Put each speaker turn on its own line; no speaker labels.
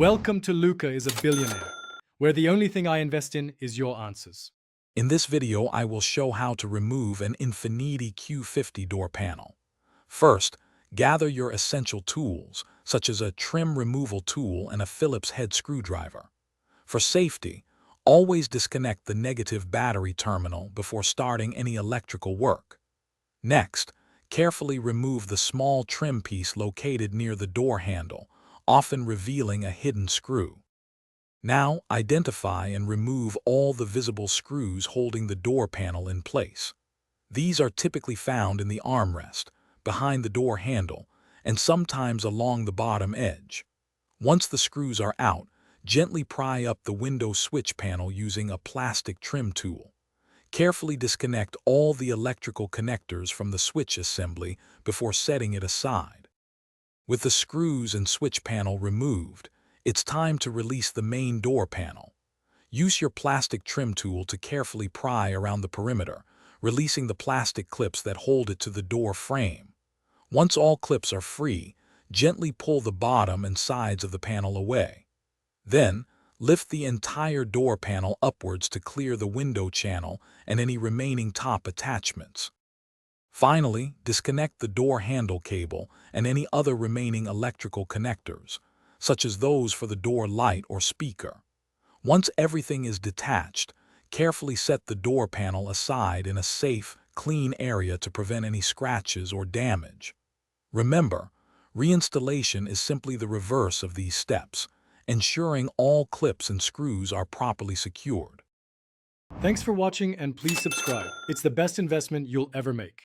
Welcome to Luca is a Billionaire, where the only thing I invest in is your answers.
In this video, I will show how to remove an Infiniti Q50 door panel. First, gather your essential tools, such as a trim removal tool and a Phillips head screwdriver. For safety, always disconnect the negative battery terminal before starting any electrical work. Next, carefully remove the small trim piece located near the door handle, often revealing a hidden screw. Now, identify and remove all the visible screws holding the door panel in place. These are typically found in the armrest, behind the door handle, and sometimes along the bottom edge. Once the screws are out, gently pry up the window switch panel using a plastic trim tool. Carefully disconnect all the electrical connectors from the switch assembly before setting it aside. With the screws and switch panel removed, it's time to release the main door panel. Use your plastic trim tool to carefully pry around the perimeter, releasing the plastic clips that hold it to the door frame. Once all clips are free, gently pull the bottom and sides of the panel away. Then, lift the entire door panel upwards to clear the window channel and any remaining top attachments. Finally, disconnect the door handle cable and any other remaining electrical connectors, such as those for the door light or speaker. Once everything is detached, carefully set the door panel aside in a safe, clean area to prevent any scratches or damage. Remember, reinstallation is simply the reverse of these steps, ensuring all clips and screws are properly secured.
Thanks for watching and please subscribe. It's the best investment you'll ever make.